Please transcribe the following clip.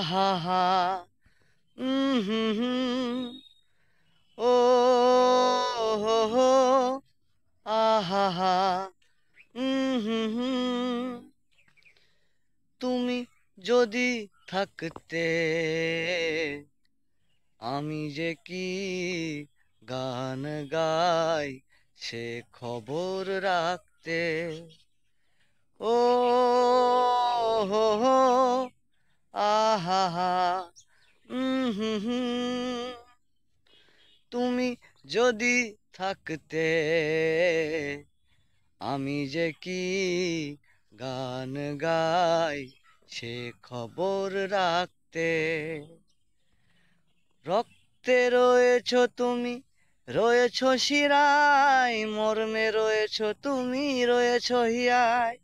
আহা হা হুম হুম ও হো হো আহা হা হুম তুমি যদি থাকতে আমি যে কি গান গাই সে খবর রাখতে ও হো হো আহা হা হুম তুমি যদি থাকতে আমি যে কি গান গাই সে খবর রাখতে রক্তে রয়েছো তুমি রয়েছো শিরায় মর্মে রয়েছো তুমি রয়েছো হিয়ায়